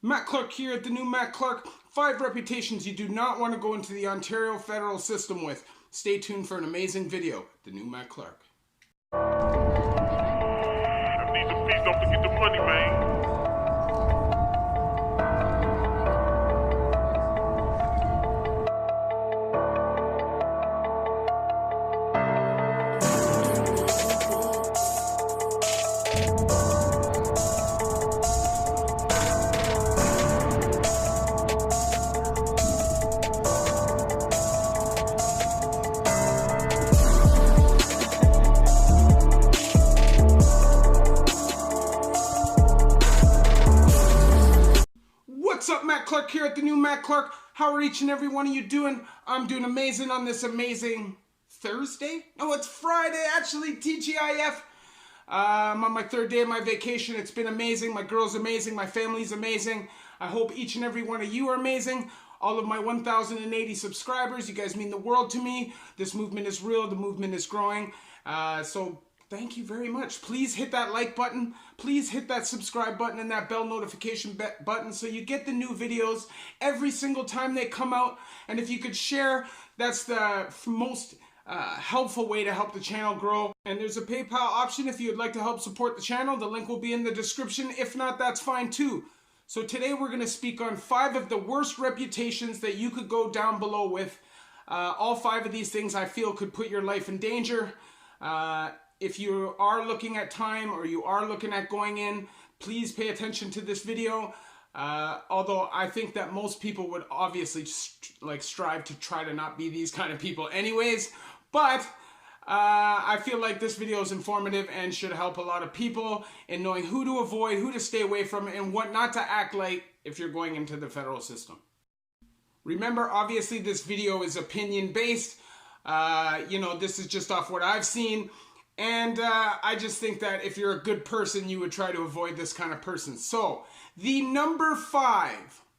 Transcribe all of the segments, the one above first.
Matt Clark here at the new Matt Clark. 5 reputations you do not want to go into the Ontario federal system with. Stay tuned for an amazing video. The new Matt Clark. I need the fees, don't forget the money, man. What's up, Matt Clark here at the new Matt Clark. How are each and every one of you doing? I'm doing amazing on this amazing Thursday? No, it's Friday, actually, TGIF. I'm on my 3rd day of my vacation. It's been amazing. My girl's amazing. My family's amazing. I hope each and every one of you are amazing. All of my 1,080 subscribers, you guys mean the world to me. This movement is real. The movement is growing. So thank you very much. Please hit that like button. Please hit that subscribe button and that bell notification button so you get the new videos every single time they come out. And if you could share, that's the most helpful way to help the channel grow. And there's a PayPal option if you would like to help support the channel. The link will be in the description. If not, that's fine too. So today we're going to speak on 5 of the worst reputations that you could go down below with. All 5 of these things I feel could put your life in danger. If you are looking at time or you are looking at going in, please pay attention to this video. Although I think that most people would obviously strive to try to not be these kind of people anyways. But I feel like this video is informative and should help a lot of people in knowing who to avoid, who to stay away from, and what not to act like if you're going into the federal system. Remember, obviously this video is opinion based. This is just off what I've seen. And I just think that if you're a good person, you would try to avoid this kind of person. So, the number 5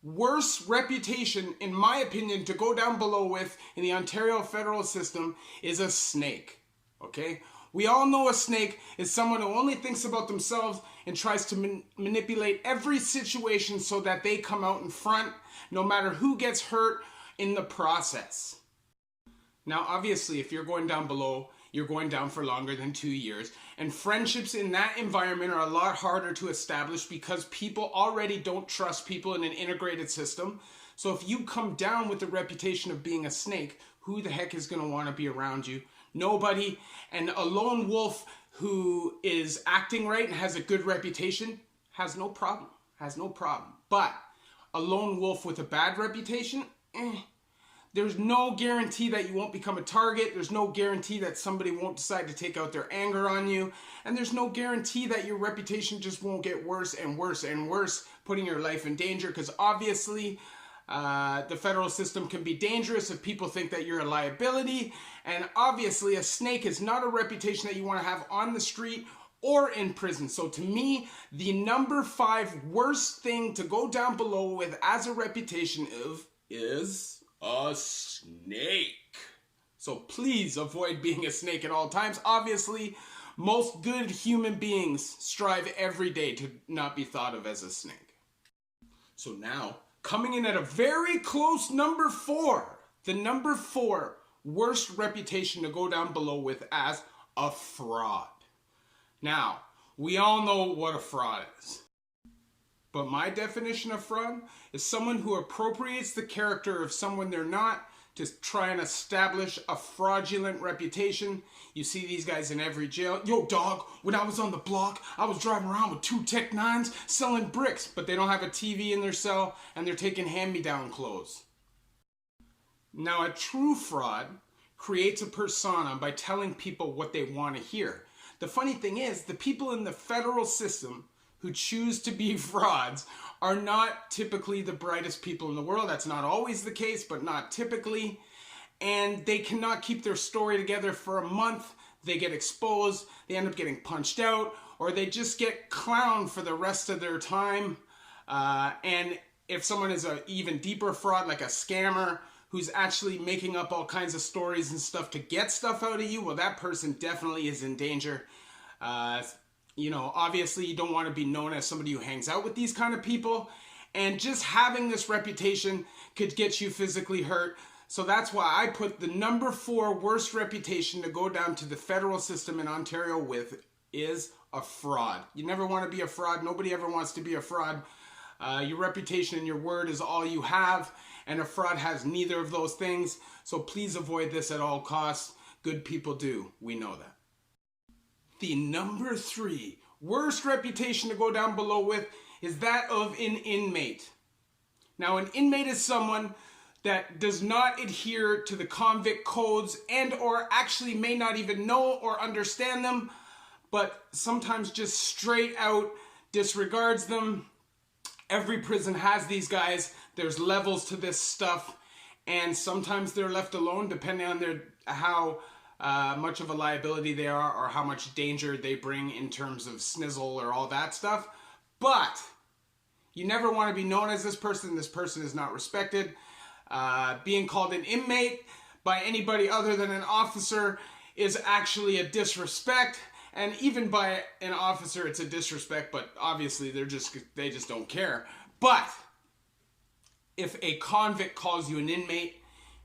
worst reputation, in my opinion, to go down below with in the Ontario federal system is a snake. Okay? We all know a snake is someone who only thinks about themselves and tries to manipulate every situation so that they come out in front, no matter who gets hurt in the process. Now, obviously, if you're going down below, you're going down for longer than 2 years. And friendships in that environment are a lot harder to establish because people already don't trust people in an integrated system. So if you come down with the reputation of being a snake, who the heck is going to want to be around you? Nobody. And a lone wolf who is acting right and has a good reputation has no problem. Has no problem. But a lone wolf with a bad reputation, there's no guarantee that you won't become a target. There's no guarantee that somebody won't decide to take out their anger on you. And there's no guarantee that your reputation just won't get worse and worse and worse, putting your life in danger. Because obviously, the federal system can be dangerous if people think that you're a liability. And obviously, a snake is not a reputation that you want to have on the street or in prison. So to me, the number 5 worst thing to go down below with as a reputation is a snake. So please avoid being a snake at all times. Obviously, most good human beings strive every day to not be thought of as a snake. So now, coming in at a very close number 4, the number 4 worst reputation to go down below with as a fraud. Now, we all know what a fraud is. But my definition of fraud is someone who appropriates the character of someone they're not to try and establish a fraudulent reputation. You see these guys in every jail. Yo, dog, when I was on the block, I was driving around with 2 Tech 9s selling bricks, but they don't have a TV in their cell and they're taking hand-me-down clothes. Now, a true fraud creates a persona by telling people what they want to hear. The funny thing is, the people in the federal system who choose to be frauds are not typically the brightest people in the world. That's not always the case, but not typically. And they cannot keep their story together for a month. They get exposed, they end up getting punched out, or they just get clowned for the rest of their time. And if someone is an even deeper fraud, like a scammer, who's actually making up all kinds of stories and stuff to get stuff out of you, well, that person definitely is in danger. You know, obviously you don't want to be known as somebody who hangs out with these kind of people. And just having this reputation could get you physically hurt. So that's why I put the number 4 worst reputation to go down to the federal system in Ontario with is a fraud. You never want to be a fraud. Nobody ever wants to be a fraud. Your reputation and your word is all you have, and a fraud has neither of those things. So please avoid this at all costs. Good people do. We know that. The number 3 worst reputation to go down below with is that of an inmate. Now, an inmate is someone that does not adhere to the convict codes and or actually may not even know or understand them, but sometimes just straight out disregards them. Every prison has these guys. There's levels to this stuff, and sometimes they're left alone depending on how much of a liability they are or how much danger they bring in terms of snizzle or all that stuff. But you never want to be known as this person. This person is not respected. Being called an inmate by anybody other than an officer is actually a disrespect. And even by an officer, it's a disrespect, but obviously they just don't care. But if a convict calls you an inmate,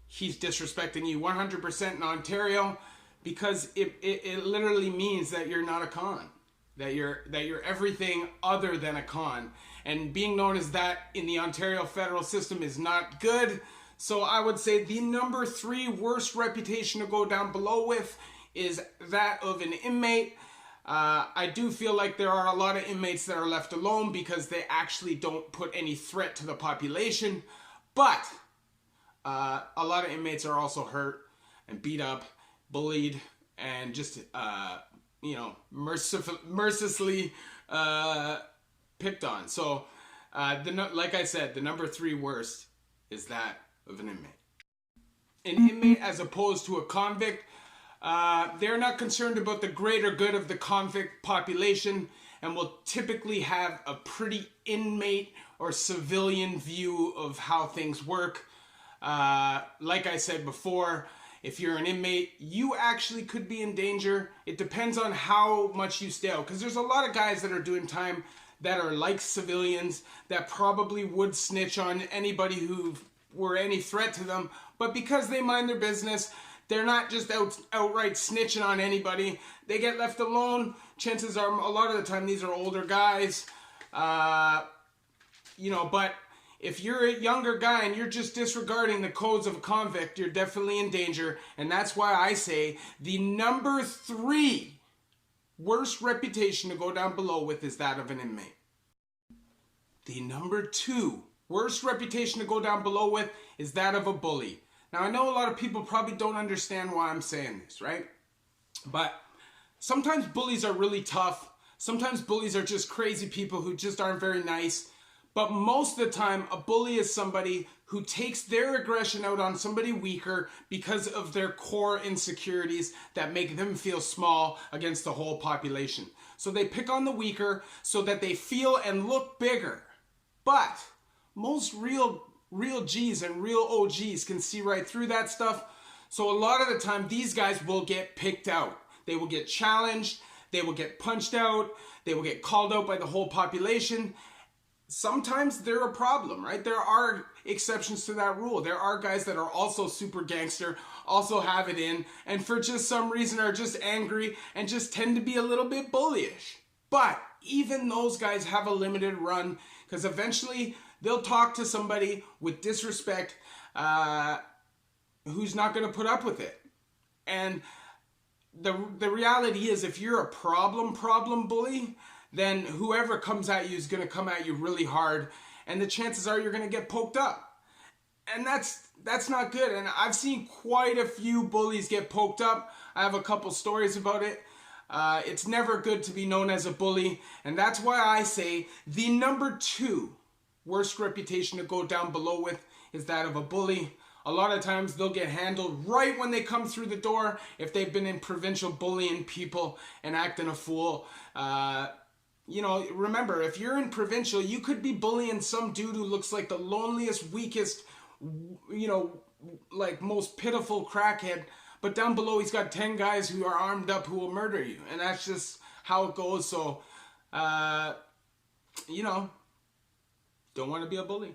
he's disrespecting you 100% in Ontario, because it literally means that you're not a con, that you're everything other than a con. And being known as that in the Ontario federal system is not good. So I would say the number 3 worst reputation to go down below with is that of an inmate. I do feel like there are a lot of inmates that are left alone because they actually don't put any threat to the population. But a lot of inmates are also hurt and beat up, bullied, and just, mercilessly picked on. So, like I said, the number 3 worst is that of an inmate. An inmate, as opposed to a convict, they're not concerned about the greater good of the convict population and will typically have a pretty inmate or civilian view of how things work. Like I said before, if you're an inmate, you actually could be in danger. It depends on how much you stay out, because there's a lot of guys that are doing time that are like civilians that probably would snitch on anybody who were any threat to them, but because they mind their business, they're not just outright snitching on anybody. They get left alone. Chances are, a lot of the time, these are older guys. But if you're a younger guy and you're just disregarding the codes of a convict, you're definitely in danger. And that's why I say the number 3 worst reputation to go down below with is that of an inmate. The number 2 worst reputation to go down below with is that of a bully. Now, I know a lot of people probably don't understand why I'm saying this, right? But sometimes bullies are really tough. Sometimes bullies are just crazy people who just aren't very nice. But most of the time, a bully is somebody who takes their aggression out on somebody weaker because of their core insecurities that make them feel small against the whole population. So they pick on the weaker so that they feel and look bigger. But most real G's and real OGs can see right through that stuff. So a lot of the time, these guys will get picked out. They will get challenged. They will get punched out. They will get called out by the whole population. Sometimes they're a problem, right? There are exceptions to that rule. There are guys that are also super gangster, also have it in, and for just some reason are just angry and just tend to be a little bit bullyish. But even those guys have a limited run, because eventually they'll talk to somebody with disrespect who's not going to put up with it. And the reality is, if you're a problem bully, then whoever comes at you is going to come at you really hard, and the chances are you're going to get poked up. And that's not good. And I've seen quite a few bullies get poked up. I have a couple stories about it. It's never good to be known as a bully, and that's why I say the number 2 worst reputation to go down below with is that of a bully. A lot of times they'll get handled right when they come through the door if they've been in provincial bullying people and acting a fool. Remember, if you're in provincial, you could be bullying some dude who looks like the loneliest, weakest, most pitiful crackhead, but down below he's got 10 guys who are armed up who will murder you. And that's just how it goes. So, don't want to be a bully.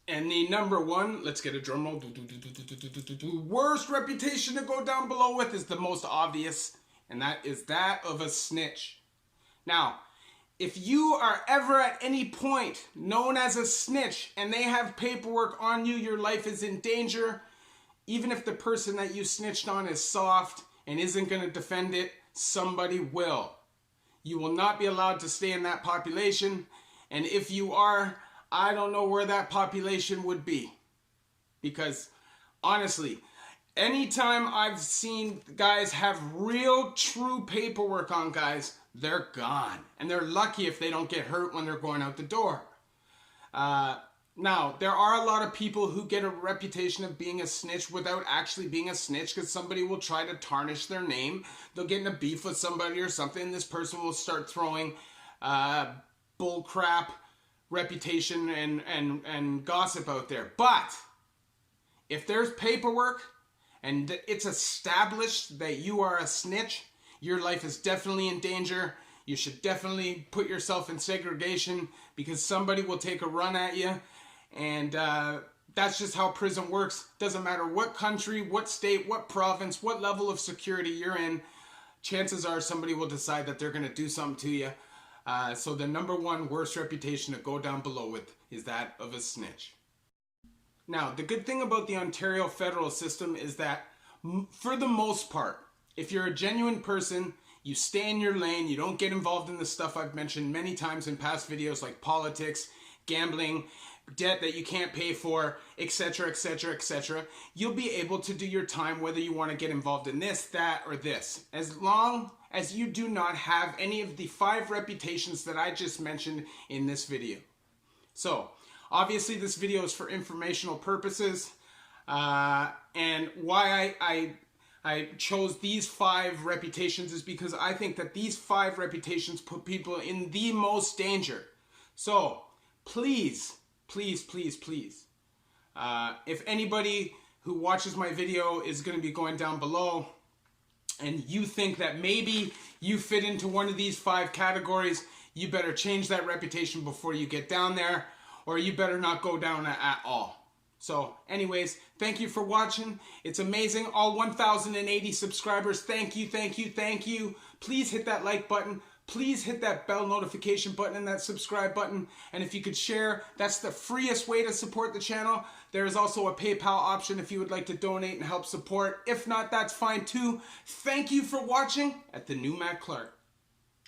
And the number one, let's get a drum roll, worst reputation to go down below with is the most obvious, and that is that of a snitch. Now, if you are ever at any point known as a snitch and they have paperwork on you, your life is in danger. Even if the person that you snitched on is soft and isn't going to defend it, somebody will. You will not be allowed to stay in that population. And if you are, I don't know where that population would be. Because honestly, anytime I've seen guys have real, true paperwork on guys, they're gone. And they're lucky if they don't get hurt when they're going out the door. Now, there are a lot of people who get a reputation of being a snitch without actually being a snitch because somebody will try to tarnish their name. They'll get in a beef with somebody or something, and this person will start throwing bullcrap reputation and gossip out there. But if there's paperwork and it's established that you are a snitch, your life is definitely in danger. You should definitely put yourself in segregation because somebody will take a run at you. And that's just how prison works. Doesn't matter what country, what state, what province, what level of security you're in. Chances are somebody will decide that they're going to do something to you. So the number one worst reputation to go down below with is that of a snitch. Now, the good thing about the Ontario federal system is that for the most part, if you're a genuine person, you stay in your lane, you don't get involved in the stuff I've mentioned many times in past videos like politics, gambling, debt that you can't pay for, etc., etc., etc. You'll be able to do your time whether you want to get involved in this, that, or this. As long as you do not have any of the 5 reputations that I just mentioned in this video. So, obviously this video is for informational purposes. And why I chose these 5 reputations is because I think that these 5 reputations put people in the most danger. So, please, please, please, please. If anybody who watches my video is going to be going down below and you think that maybe you fit into one of these 5 categories, you better change that reputation before you get down there, or you better not go down at all. So anyways, thank you for watching. It's amazing. All 1,080 subscribers. Thank you, thank you, thank you. Please hit that like button. Please hit that bell notification button and that subscribe button. And if you could share, that's the freest way to support the channel. There is also a PayPal option if you would like to donate and help support. If not, that's fine too. Thank you for watching at the new Matt Clark.